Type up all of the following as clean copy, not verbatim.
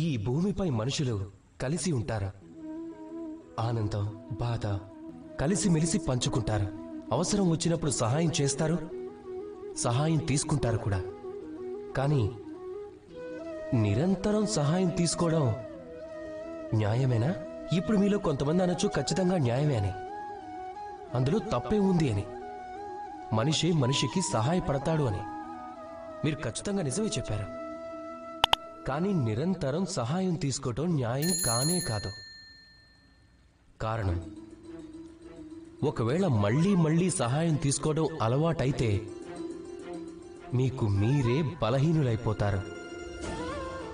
ఈ భూమిపై మనుషులు కలిసి ఉంటారు. ఆనందం, బాధ కలిసిమెలిసి పంచుకుంటారు. అవసరం వచ్చినప్పుడు సహాయం చేస్తారు, సహాయం తీసుకుంటారు కూడా. కానీ నిరంతరం సహాయం తీసుకోవడం న్యాయమేనా? ఇప్పుడు మీలో కొంతమంది అనొచ్చు ఖచ్చితంగా న్యాయమే అని, అందులో తప్పే ఉంది అని, మనిషి మనిషికి సహాయపడతాడు అని. మీరు ఖచ్చితంగా నిజమే చెప్పారు. కానీ నిరంతరం సహాయం తీసుకోవటం న్యాయం కానే కాదు. కారణం, ఒకవేళ మళ్లీ మళ్లీ సహాయం తీసుకోవడం అలవాటైతే మీకు మీరే బలహీనులైపోతారు.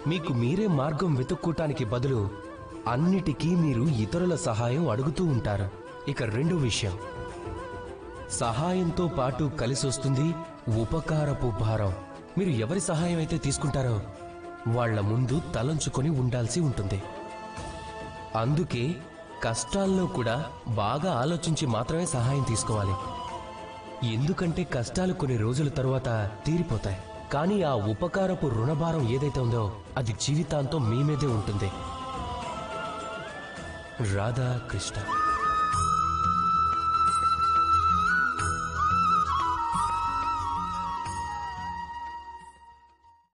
మీకు మీరే మార్గం వెతుక్కోటానికి బదులు అన్నిటికీ మీరు ఇతరుల సహాయం అడుగుతూ ఉంటారు. ఇక రెండో విషయం, సహాయంతో పాటు కలిసొస్తుంది ఉపకారపు భారం. మీరు ఎవరి సహాయం అయితే తీసుకుంటారో వాళ్ల ముందు తలంచుకొని ఉండాల్సి ఉంటుంది. అందుకే కష్టాల్లో కూడా బాగా ఆలోచించి మాత్రమే సహాయం తీసుకోవాలి. ఎందుకంటే కష్టాలు కొన్ని రోజుల తరువాత తీరిపోతాయి. కానీ ఆ ఉపకారపు రుణభారం ఏదైతే ఉందో అది జీవితాంతం మీ మీదే ఉంటుంది. రాధా కృష్ణ.